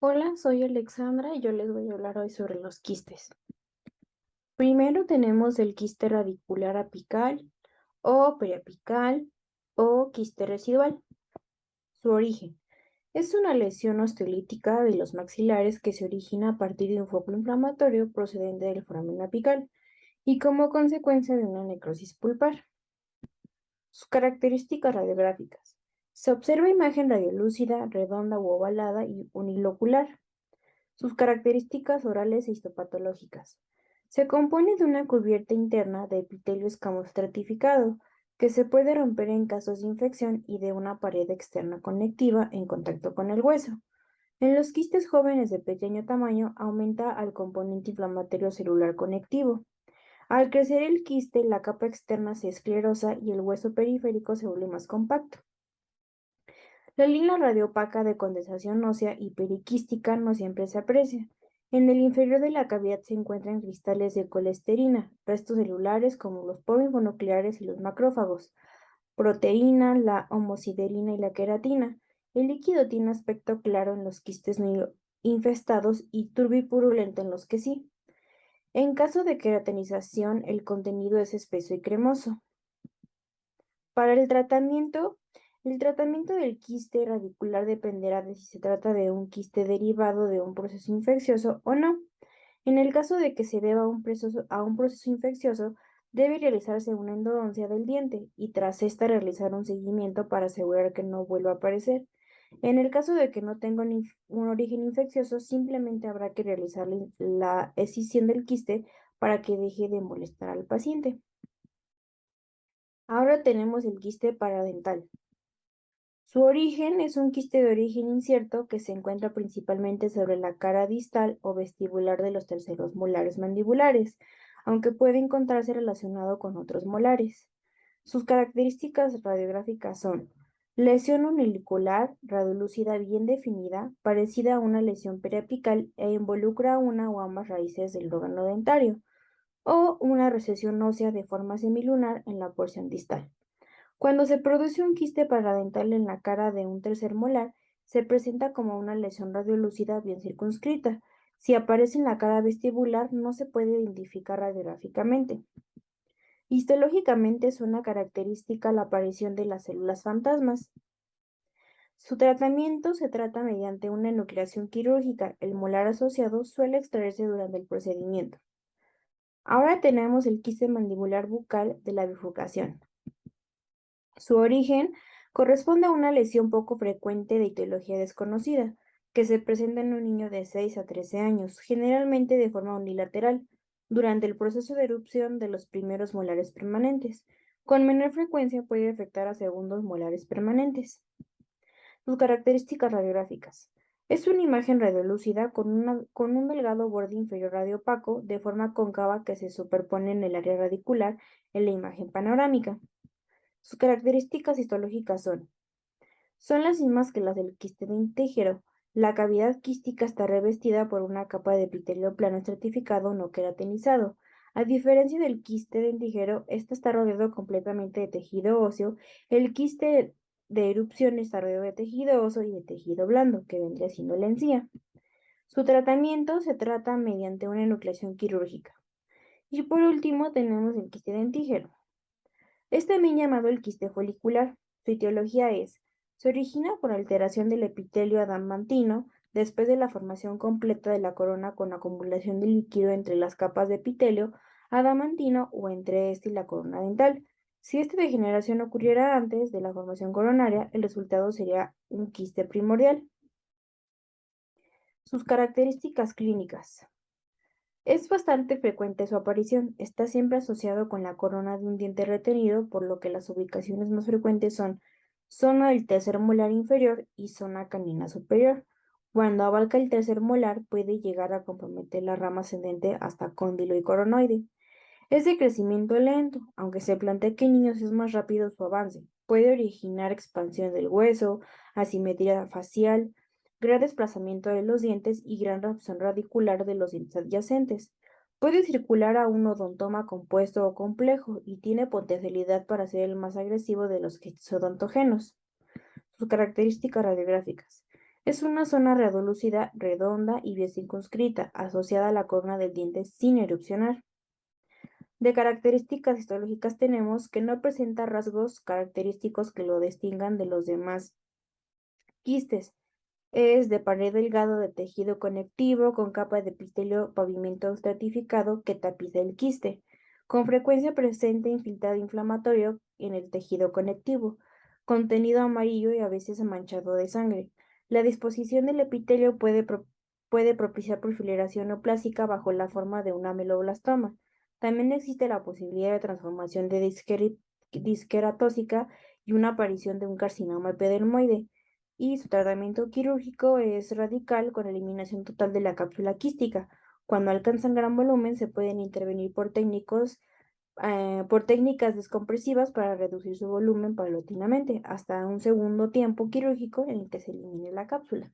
Hola, soy Alexandra y yo les voy a hablar hoy sobre los quistes. Primero tenemos el quiste radicular apical o periapical o quiste residual. Su origen es una lesión osteolítica de los maxilares que se origina a partir de un foco inflamatorio procedente del foramen apical y como consecuencia de una necrosis pulpar. Sus características radiográficas. Se observa imagen radiolúcida, redonda u ovalada y unilocular. Sus características orales e histopatológicas. Se compone de una cubierta interna de epitelio escamostratificado, que se puede romper en casos de infección y de una pared externa conectiva en contacto con el hueso. En los quistes jóvenes de pequeño tamaño aumenta al componente inflamatorio celular conectivo. Al crecer el quiste, la capa externa se esclerosa y el hueso periférico se vuelve más compacto. La línea radiopaca de condensación ósea y periquística no siempre se aprecia. En el inferior de la cavidad se encuentran cristales de colesterina, restos celulares como los polinucleares y los macrófagos, proteína, la homosiderina y la queratina. El líquido tiene aspecto claro en los quistes no infestados y turbipurulento en los que sí. En caso de queratinización, el contenido es espeso y cremoso. Para el tratamiento del quiste radicular dependerá de si se trata de un quiste derivado de un proceso infeccioso o no. En el caso de que se deba a un proceso infeccioso, debe realizarse una endodoncia del diente y tras esta realizar un seguimiento para asegurar que no vuelva a aparecer. En el caso de que no tenga un origen infeccioso, simplemente habrá que realizar la escisión del quiste para que deje de molestar al paciente. Ahora tenemos el quiste paradental. Su origen es un quiste de origen incierto que se encuentra principalmente sobre la cara distal o vestibular de los terceros molares mandibulares, aunque puede encontrarse relacionado con otros molares. Sus características radiográficas son lesión unilocular, radiolúcida bien definida, parecida a una lesión periapical e involucra una o ambas raíces del órgano dentario, o una recesión ósea de forma semilunar en la porción distal. Cuando se produce un quiste paradental en la cara de un tercer molar, se presenta como una lesión radiolúcida bien circunscrita. Si aparece en la cara vestibular, no se puede identificar radiográficamente. Histológicamente es una característica la aparición de las células fantasmas. Su tratamiento se trata mediante una enucleación quirúrgica. El molar asociado suele extraerse durante el procedimiento. Ahora tenemos el quiste mandibular bucal de la bifurcación. Su origen corresponde a una lesión poco frecuente de etiología desconocida, que se presenta en un niño de 6 a 13 años, generalmente de forma unilateral, durante el proceso de erupción de los primeros molares permanentes. Con menor frecuencia puede afectar a segundos molares permanentes. Sus características radiográficas. Es una imagen radiolúcida con un delgado borde inferior radiopaco de forma cóncava que se superpone en el área radicular en la imagen panorámica. Sus características histológicas son las mismas que las del quiste dentígero. La cavidad quística está revestida por una capa de epitelio plano estratificado no queratinizado. A diferencia del quiste dentígero, este está rodeado completamente de tejido óseo. El quiste de erupción está rodeado de tejido óseo y de tejido blando, que vendría siendo la encía. Su tratamiento se trata mediante una enucleación quirúrgica. Y por último tenemos el quiste dentígero. Es también llamado el quiste folicular. Su etiología se origina por alteración del epitelio adamantino después de la formación completa de la corona con acumulación de líquido entre las capas de epitelio adamantino o entre este y la corona dental. Si esta degeneración ocurriera antes de la formación coronaria, el resultado sería un quiste primordial. Sus características clínicas. Es bastante frecuente su aparición, está siempre asociado con la corona de un diente retenido, por lo que las ubicaciones más frecuentes son zona del tercer molar inferior y zona canina superior. Cuando abarca el tercer molar puede llegar a comprometer la rama ascendente hasta cóndilo y coronoide. Es de crecimiento lento, aunque se plantea que en niños es más rápido su avance. Puede originar expansión del hueso, asimetría facial, gran desplazamiento de los dientes y gran reabsorción radicular de los dientes adyacentes. Puede circular a un odontoma compuesto o complejo y tiene potencialidad para ser el más agresivo de los quistes odontogenos. Sus características radiográficas. Es una zona reducida, redonda y bien circunscrita, asociada a la corona del diente sin erupcionar. De características histológicas tenemos que no presenta rasgos característicos que lo distingan de los demás quistes. Es de pared delgado de tejido conectivo con capa de epitelio pavimento estratificado que tapiza el quiste. Con frecuencia presente infiltrado inflamatorio en el tejido conectivo, contenido amarillo y a veces manchado de sangre. La disposición del epitelio puede propiciar proliferación neoplásica bajo la forma de un ameloblastoma. También existe la posibilidad de transformación de disquera tóxica y una aparición de un carcinoma epidermoide y su tratamiento quirúrgico es radical con eliminación total de la cápsula quística. Cuando alcanzan gran volumen se pueden intervenir por técnicas descompresivas para reducir su volumen paulatinamente, hasta un segundo tiempo quirúrgico en el que se elimine la cápsula.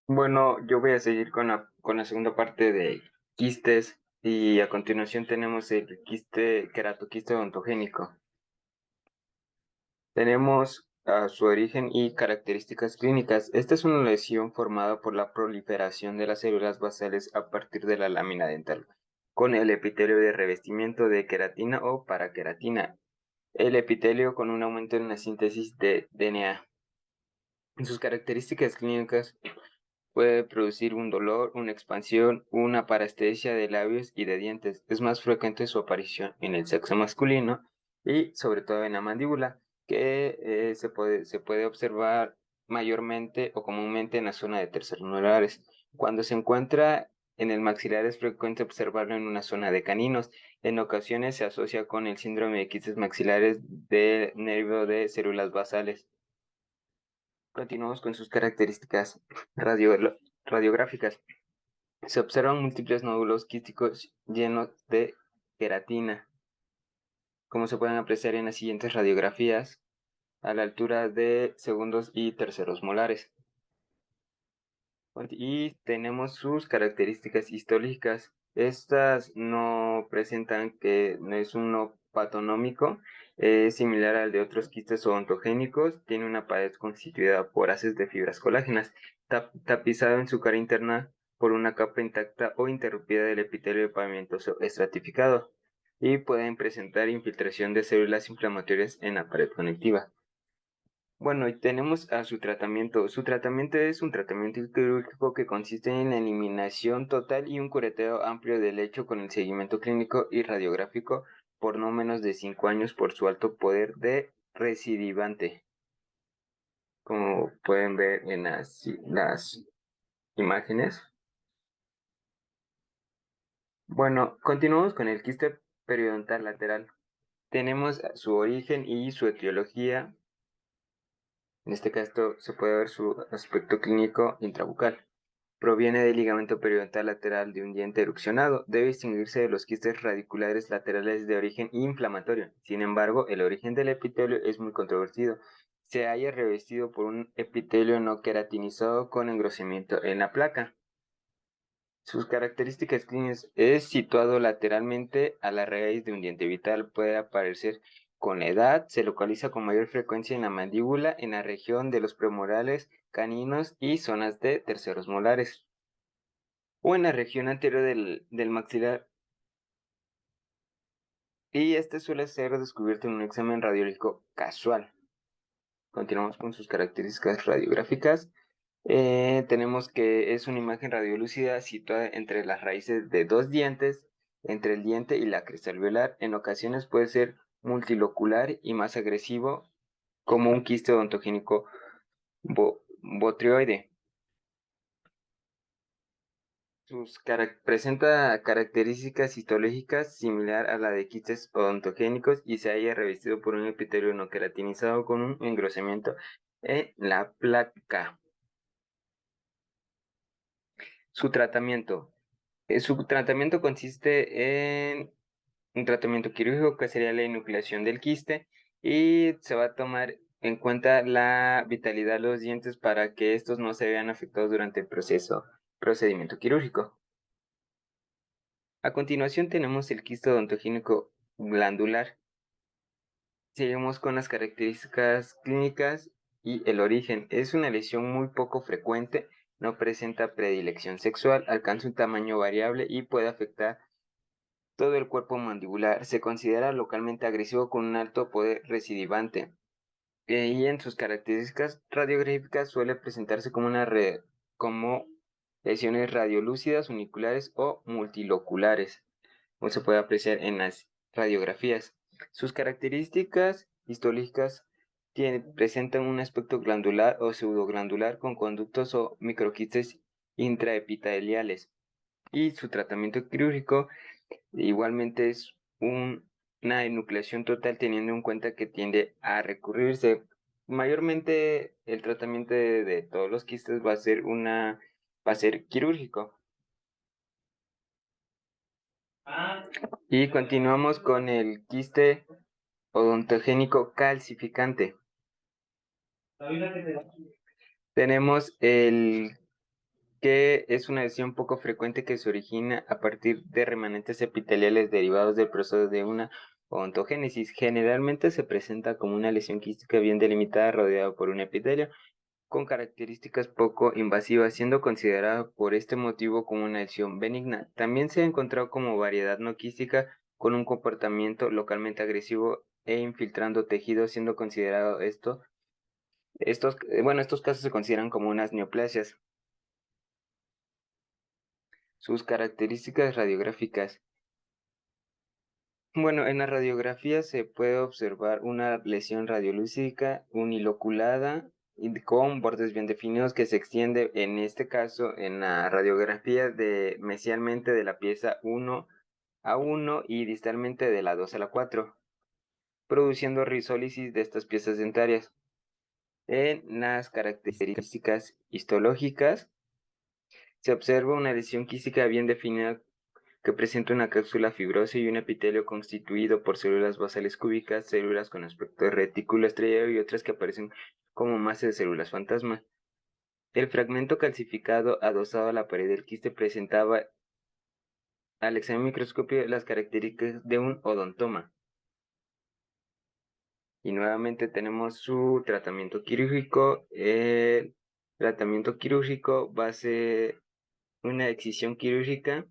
Bueno, yo voy a seguir con la segunda parte de quistes y a continuación tenemos el queratoquiste odontogénico. Tenemos su origen y características clínicas. Esta es una lesión formada por la proliferación de las células basales a partir de la lámina dental, con el epitelio de revestimiento de queratina o paraqueratina. El epitelio con un aumento en la síntesis de DNA. En sus características clínicas puede producir un dolor, una expansión, una parestesia de labios y de dientes. Es más frecuente su aparición en el sexo masculino y sobre todo en la mandíbula, que se puede observar mayormente o comúnmente en la zona de terceros molares. Cuando se encuentra en el maxilar es frecuente observarlo en una zona de caninos. En ocasiones se asocia con el síndrome de quistes maxilares del nervio de células basales. Continuamos con sus características radiográficas. Se observan múltiples nódulos quísticos llenos de queratina, como se pueden apreciar en las siguientes radiografías, a la altura de segundos y terceros molares. Y tenemos sus características histológicas. Estas no presentan que no es un no patonómico, es similar al de otros quistes odontogénicos, tiene una pared constituida por haces de fibras colágenas, tapizado en su cara interna por una capa intacta o interrumpida del epitelio de pavimento estratificado, y pueden presentar infiltración de células inflamatorias en la pared conectiva. Bueno, y tenemos a su tratamiento. Su tratamiento es un tratamiento quirúrgico que consiste en la eliminación total y un cureteo amplio del lecho con el seguimiento clínico y radiográfico por no menos de 5 años por su alto poder de recidivante, como pueden ver en las imágenes. Bueno, continuamos con el quiste periodontal lateral. Tenemos su origen y su etiología. En este caso se puede ver su aspecto clínico intrabucal. Proviene del ligamento periodontal lateral de un diente erupcionado. Debe distinguirse de los quistes radiculares laterales de origen inflamatorio. Sin embargo, el origen del epitelio es muy controvertido. Se halla revestido por un epitelio no queratinizado con engrosamiento en la placa. Sus características clínicas es situado lateralmente a la raíz de un diente vital. Puede aparecer con la edad, se localiza con mayor frecuencia en la mandíbula, en la región de los premolares, caninos y zonas de terceros molares, o en la región anterior del maxilar, y este suele ser descubierto en un examen radiológico casual. Continuamos con sus características radiográficas. Tenemos que es una imagen radiolúcida situada entre las raíces de dos dientes, entre el diente y la cresta alveolar. En ocasiones puede ser multilocular y más agresivo, como un quiste odontogénico botrioide. Presenta características histológicas similar a la de quistes odontogénicos y se halla revestido por un epitelio no queratinizado con un engrosamiento en la placa. Su tratamiento. Su tratamiento consiste en un tratamiento quirúrgico que sería la enucleación del quiste, y se va a tomar en cuenta la vitalidad de los dientes para que estos no se vean afectados durante el procedimiento quirúrgico. A continuación tenemos el quiste odontogénico glandular. Seguimos con las características clínicas y el origen. Es una lesión muy poco frecuente, no presenta predilección sexual, alcanza un tamaño variable y puede afectar todo el cuerpo mandibular. Se considera localmente agresivo con un alto poder recidivante. Y en sus características radiográficas suele presentarse como lesiones radiolúcidas, uniculares o multiloculares, como se puede apreciar en las radiografías. Sus características histológicas presentan un aspecto glandular o pseudoglandular con conductos o microquistes intraepiteliales. Y su tratamiento quirúrgico igualmente es una enucleación total, teniendo en cuenta que tiende a recurrirse. Mayormente el tratamiento de todos los quistes va a ser quirúrgico. Y continuamos con el quiste odontogénico calcificante. Tenemos el que es una lesión poco frecuente que se origina a partir de remanentes epiteliales derivados del proceso de una ontogénesis. Generalmente se presenta como una lesión quística bien delimitada rodeada por un epitelio con características poco invasivas, siendo considerada por este motivo como una lesión benigna. También se ha encontrado como variedad no quística con un comportamiento localmente agresivo e infiltrando tejido, siendo considerado estos casos se consideran como unas neoplasias. Sus características radiográficas. Bueno, en la radiografía se puede observar una lesión radiolúcica uniloculada y con bordes bien definidos que se extiende, en este caso, en la radiografía mesialmente de la pieza 1 a 1 y distalmente de la 2 a la 4, produciendo risólisis de estas piezas dentarias. En las características histológicas se observa una lesión quística bien definida que presenta una cápsula fibrosa y un epitelio constituido por células basales cúbicas, células con aspecto de retículo estrellado y otras que aparecen como masa de células fantasma. El fragmento calcificado adosado a la pared del quiste presentaba al examen microscópico las características de un odontoma. Y nuevamente tenemos su tratamiento quirúrgico. El tratamiento quirúrgico va a ser una excisión quirúrgica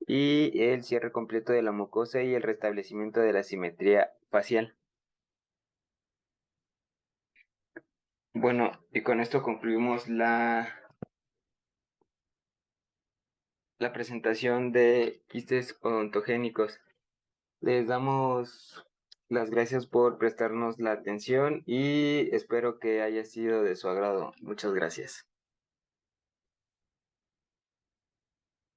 y el cierre completo de la mucosa y el restablecimiento de la simetría facial. Bueno, y con esto concluimos la presentación de quistes odontogénicos. Les damos las gracias por prestarnos la atención y espero que haya sido de su agrado. Muchas gracias.